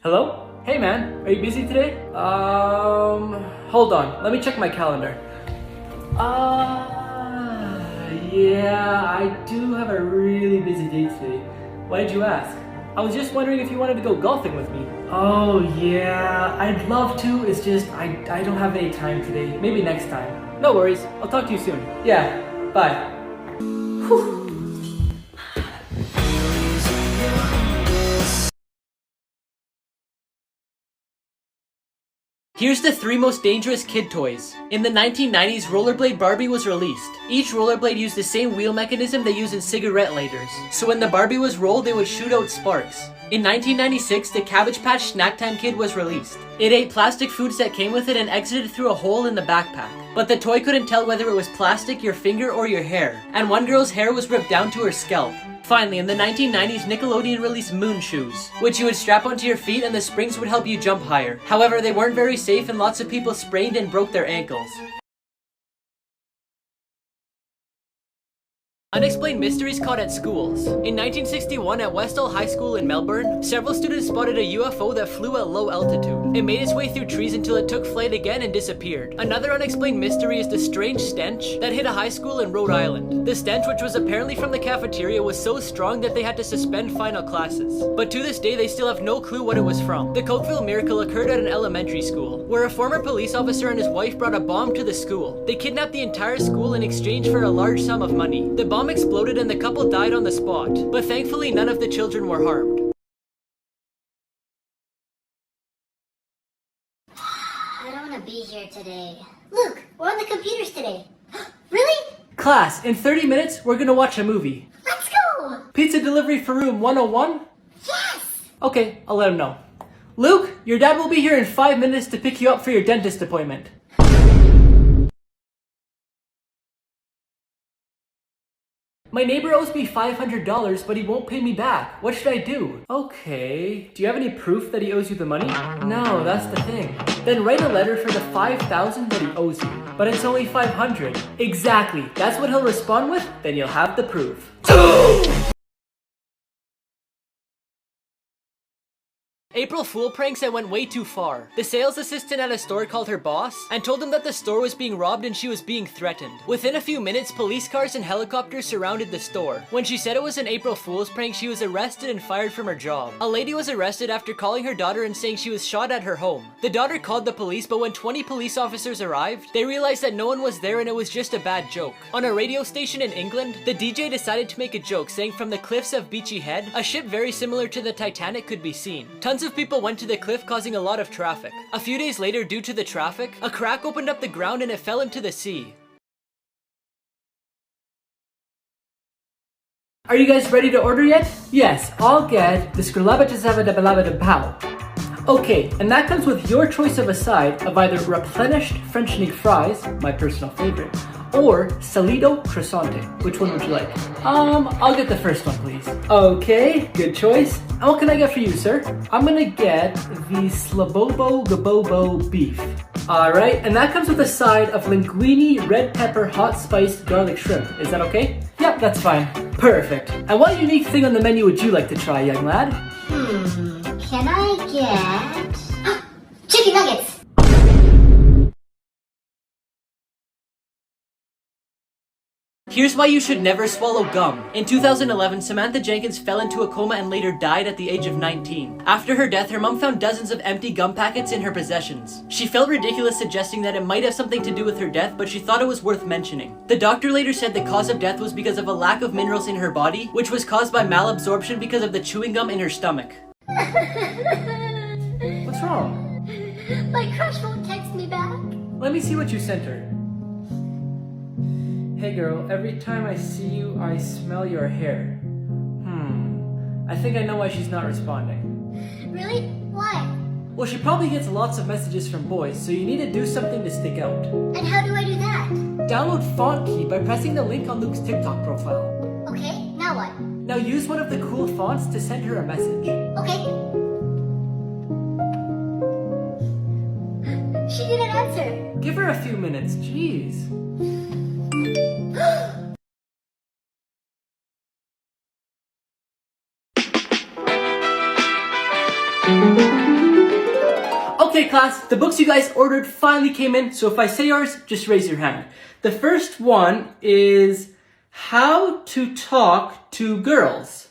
Hello? Hey man, are you busy today? Hold on, let me check my calendar. Yeah, I do have a really busy day today. Why did you ask? I was just wondering if you wanted to go golfing with me. Oh yeah, I'd love to, it's just I don't have any time today. Maybe next time. No worries, I'll talk to you soon. Yeah, bye. Whew. Here's the 3 most dangerous kid toys. In the 1990s, Rollerblade Barbie was released. Each rollerblade used the same wheel mechanism they use in cigarette lighters. So when the Barbie was rolled, it would shoot out sparks. In 1996, the Cabbage Patch Snack Time Kid was released. It ate plastic foods that came with it and exited through a hole in the backpack. But the toy couldn't tell whether it was plastic, your finger, or your hair. And one girl's hair was ripped down to her scalp. Finally, in the 1990s, Nickelodeon released Moon Shoes, which you would strap onto your feet and the springs would help you jump higher. However, they weren't very safe and lots of people sprained and broke their ankles. Unexplained mysteries caught at schools. In 1961 at Westall High School in Melbourne, several students spotted a UFO that flew at low altitude. It made its way through trees until it took flight again and disappeared. Another unexplained mystery is the strange stench that hit a high school in Rhode Island. The stench, which was apparently from the cafeteria, was so strong that they had to suspend final classes. But to this day, they still have no clue what it was from. The Cokeville miracle occurred at an elementary school, where a former police officer and his wife brought a bomb to the school. They kidnapped the entire school in exchange for a large sum of money. The bomb exploded and the couple died on the spot, but thankfully none of the children were harmed. I don't want to be here today. Luke, we're on the computers today. Really? Class, in 30 minutes, we're gonna watch a movie. Let's go! Pizza delivery for room 101? Yes! Okay, I'll let him know. Luke, your dad will be here in 5 minutes to pick you up for your dentist appointment. My neighbor owes me $500, but he won't pay me back. What should I do? Okay, do you have any proof that he owes you the money? No, that's the thing. Then write a letter for the $5,000 that he owes you. But it's only $500. Exactly, that's what he'll respond with, then you'll have the proof. April Fool pranks that went way too far. The sales assistant at a store called her boss and told him that the store was being robbed and she was being threatened. Within a few minutes, police cars and helicopters surrounded the store. When she said it was an April Fool's prank, she was arrested and fired from her job. A lady was arrested after calling her daughter and saying she was shot at her home. The daughter called the police, but when 20 police officers arrived, they realized that no one was there and it was just a bad joke. On a radio station in England, the DJ decided to make a joke saying from the cliffs of Beachy Head, a ship very similar to the Titanic could be seen. Tons of people went to the cliff, causing a lot of traffic. A few days later, due to the traffic, a crack opened up the ground and it fell into the sea. Are you guys ready to order yet? Yes, I'll get the Pow. Okay, and that comes with your choice of a side of either replenished French Nick fries, my personal favorite, or Salido croissant. Which one would you like? I'll get the first one, please. Okay, good choice. And what can I get for you, sir? I'm gonna get the Slabobo Gabobo beef. Alright, and that comes with a side of linguine, red pepper, hot spiced garlic shrimp. Is that okay? Yep, that's fine. Perfect. And what unique thing on the menu would you like to try, young lad? Can I get... chicken nuggets! Here's why you should never swallow gum. In 2011, Samantha Jenkins fell into a coma and later died at the age of 19. After her death, her mom found dozens of empty gum packets in her possessions. She felt ridiculous, suggesting that it might have something to do with her death, but she thought it was worth mentioning. The doctor later said the cause of death was because of a lack of minerals in her body, which was caused by malabsorption because of the chewing gum in her stomach. What's wrong? My crush won't text me back. Let me see what you sent her. Hey girl, every time I see you, I smell your hair. I think I know why she's not responding. Really? Why? Well, she probably gets lots of messages from boys, so you need to do something to stick out. And how do I do that? Download Font Key by pressing the link on Luke's TikTok profile. Okay, now what? Now use one of the cool fonts to send her a message. Okay. She didn't answer. Give her a few minutes, jeez. class, the books you guys ordered finally came in, so if I say yours, just raise your hand. The first one is How to Talk to Girls.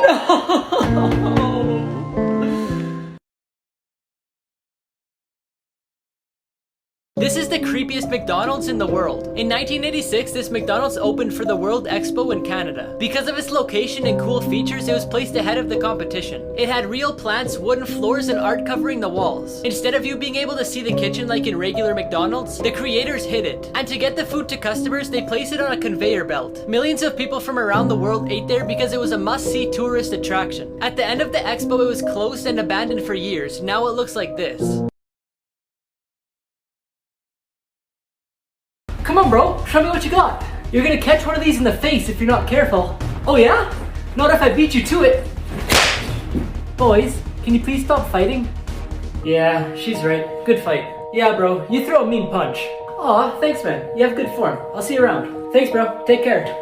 No. This is the creepiest McDonald's in the world. In 1986, this McDonald's opened for the World Expo in Canada. Because of its location and cool features, it was placed ahead of the competition. It had real plants, wooden floors, and art covering the walls. Instead of you being able to see the kitchen like in regular McDonald's, the creators hid it. And to get the food to customers, they placed it on a conveyor belt. Millions of people from around the world ate there because it was a must-see tourist attraction. At the end of the expo, it was closed and abandoned for years. Now it looks like this. Come on, bro, show me what you got. You're gonna catch one of these in the face if you're not careful. Oh yeah? Not if I beat you to it. Boys, can you please stop fighting? Yeah, she's right. Good fight. Yeah, bro, you throw a mean punch. Aw, thanks, man. You have good form. I'll see you around. Thanks, bro. Take care.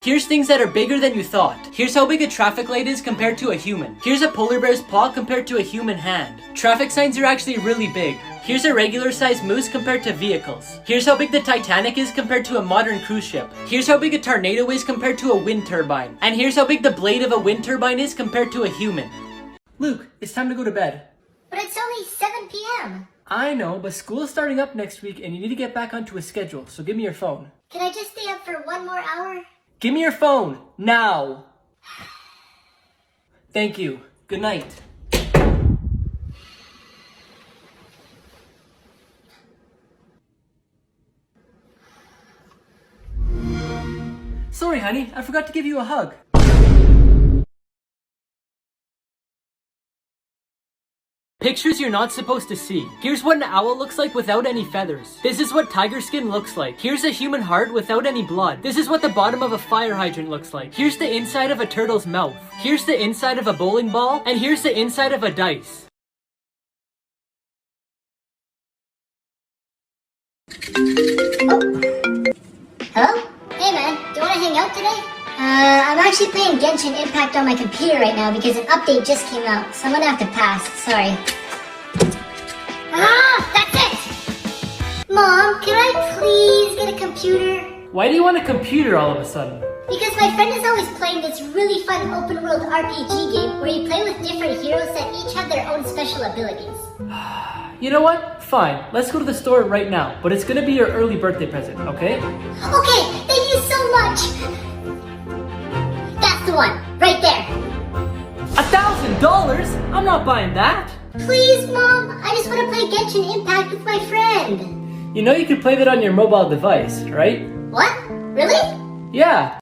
Here's things that are bigger than you thought. Here's how big a traffic light is compared to a human. Here's a polar bear's paw compared to a human hand. Traffic signs are actually really big. Here's a regular sized moose compared to vehicles. Here's how big the Titanic is compared to a modern cruise ship. Here's how big a tornado is compared to a wind turbine. And here's how big the blade of a wind turbine is compared to a human. Luke, it's time to go to bed. But it's only 7 p.m. I know, but school's starting up next week and you need to get back onto a schedule, so give me your phone. Can I just stay up for one more hour? Give me your phone, now! Thank you. Good night. Sorry, honey, I forgot to give you a hug. Pictures you're not supposed to see. Here's what an owl looks like without any feathers. This is what tiger skin looks like. Here's a human heart without any blood. This is what the bottom of a fire hydrant looks like. Here's the inside of a turtle's mouth. Here's the inside of a bowling ball. And here's the inside of a dice. Oh. Hello? Hey man, do you want to hang out today? I'm actually playing Genshin Impact on my computer right now because an update just came out, so I'm gonna have to pass, sorry. Ah, that's it! Mom, can I please get a computer? Why do you want a computer all of a sudden? Because my friend is always playing this really fun open world RPG game where you play with different heroes that each have their own special abilities. You know what? Fine. Let's go to the store right now, but it's gonna be your early birthday present, okay? Okay, thank you so much! That's the one, right there. $1,000? I'm not buying that. Please, Mom, I just want to play Genshin Impact with my friend. You know you can play that on your mobile device, right? What? Really? Yeah.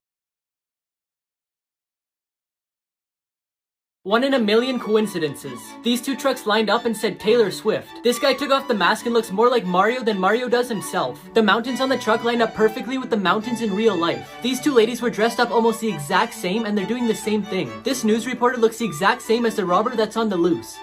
1 in a million coincidences. These two trucks lined up and said Taylor Swift. This guy took off the mask and looks more like Mario than Mario does himself. The mountains on the truck lined up perfectly with the mountains in real life. These two ladies were dressed up almost the exact same and they're doing the same thing. This news reporter looks the exact same as the robber that's on the loose.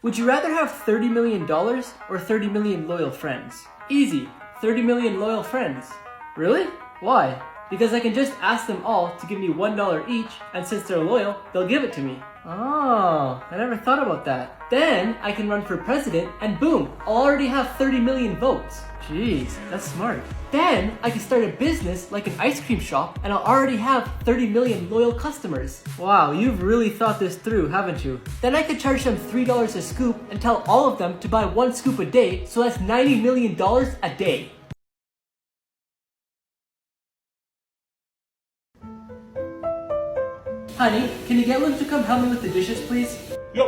Would you rather have $30 million or 30 million loyal friends? Easy, 30 million loyal friends. Really? Why? Because I can just ask them all to give me $1 each, and since they're loyal, they'll give it to me. Oh, I never thought about that. Then I can run for president, and boom, I'll already have 30 million votes. Jeez, that's smart. Then I can start a business like an ice cream shop, and I'll already have 30 million loyal customers. Wow, you've really thought this through, haven't you? Then I could charge them $3 a scoop and tell all of them to buy 1 scoop a day, so that's $90 million a day. Honey, can you get Luke to come help me with the dishes, please? Yep.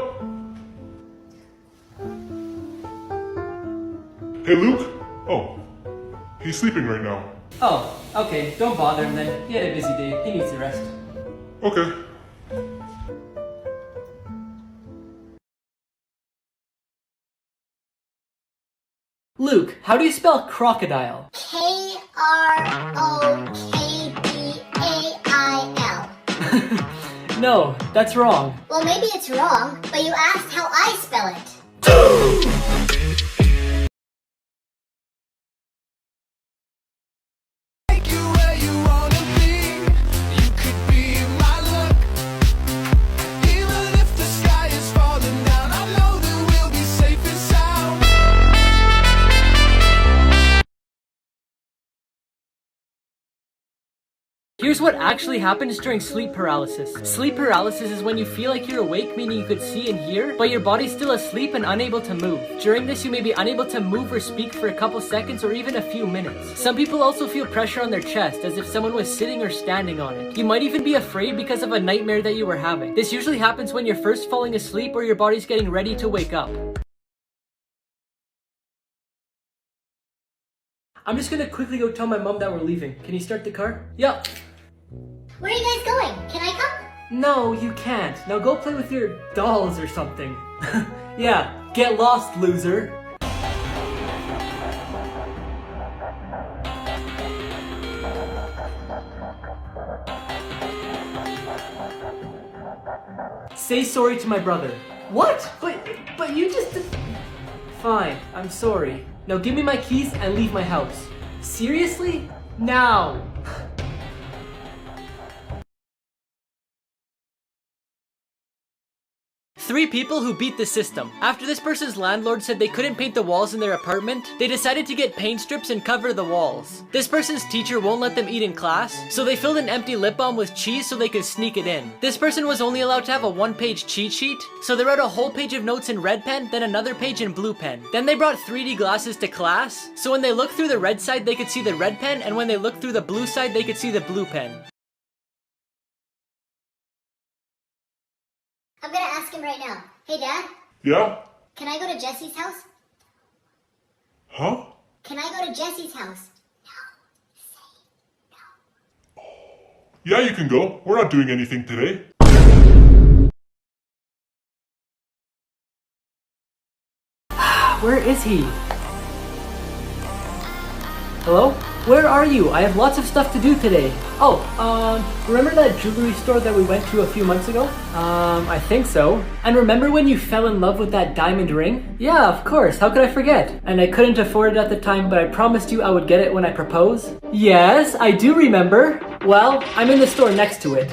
Hey, Luke? Oh, he's sleeping right now. Oh, okay. Don't bother him then. He had a busy day. He needs to rest. Okay. Luke, how do you spell crocodile? Krokdal. No, that's wrong. Well, maybe it's wrong, but you asked how I spell it. Here's what actually happens during sleep paralysis. Sleep paralysis is when you feel like you're awake, meaning you could see and hear, but your body's still asleep and unable to move. During this, you may be unable to move or speak for a couple seconds or even a few minutes. Some people also feel pressure on their chest, as if someone was sitting or standing on it. You might even be afraid because of a nightmare that you were having. This usually happens when you're first falling asleep or your body's getting ready to wake up. I'm just gonna quickly go tell my mom that we're leaving. Can you start the car? Yup. Where are you guys going? Can I come? No, you can't. Now go play with your dolls or something. Yeah, get lost, loser. Say sorry to my brother. What? But you just... Fine, I'm sorry. Now give me my keys and leave my house. Seriously? Now! Three people who beat the system. After this person's landlord said they couldn't paint the walls in their apartment, they decided to get paint strips and cover the walls. This person's teacher won't let them eat in class, so they filled an empty lip balm with cheese so they could sneak it in. This person was only allowed to have a one-page cheat sheet, so they wrote a whole page of notes in red pen, then another page in blue pen. Then they brought 3D glasses to class, so when they looked through the red side they could see the red pen, and when they looked through the blue side they could see the blue pen. I'm gonna ask him right now. Hey, Dad? Yeah? Can I go to Jesse's house? Huh? Can I go to Jesse's house? Yeah, you can go. We're not doing anything today. Where is he? Hello? Where are you? I have lots of stuff to do today. Oh, remember that jewelry store that we went to a few months ago? I think so. And remember when you fell in love with that diamond ring? Yeah, of course. How could I forget? And I couldn't afford it at the time, but I promised you I would get it when I propose. Yes, I do remember. Well, I'm in the store next to it.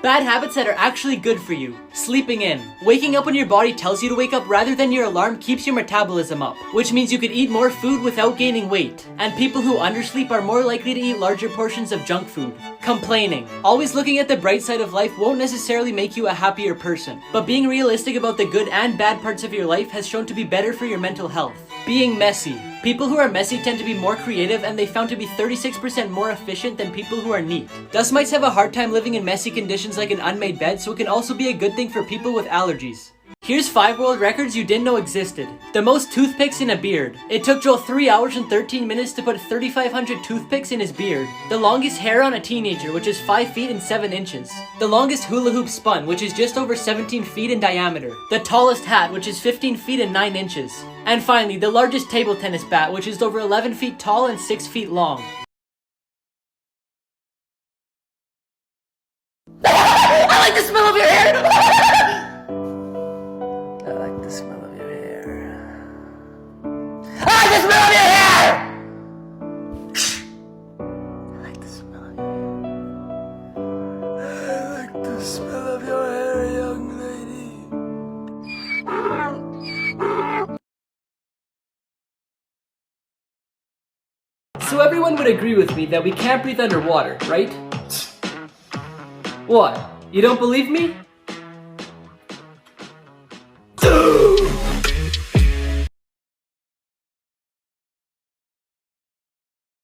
Bad habits that are actually good for you. Sleeping in. Waking up when your body tells you to wake up rather than your alarm keeps your metabolism up, which means you could eat more food without gaining weight. And people who undersleep are more likely to eat larger portions of junk food. Complaining. Always looking at the bright side of life won't necessarily make you a happier person, but being realistic about the good and bad parts of your life has shown to be better for your mental health. Being messy. People who are messy tend to be more creative, and they found to be 36% more efficient than people who are neat. Dust mites have a hard time living in messy conditions like an unmade bed, so it can also be a good thing for people with allergies. Here's 5 world records you didn't know existed. The most toothpicks in a beard. It took Joel 3 hours and 13 minutes to put 3,500 toothpicks in his beard. The longest hair on a teenager, which is 5 feet and 7 inches. The longest hula hoop spun, which is just over 17 feet in diameter. The tallest hat, which is 15 feet and 9 inches. And finally, the largest table tennis bat, which is over 11 feet tall and 6 feet long. I like the smell of your hair! I like the smell of your hair. I like the smell of your hair! I like the smell of your hair. I like the smell of your hair, young lady. So everyone would agree with me that we can't breathe underwater, right? What? You don't believe me?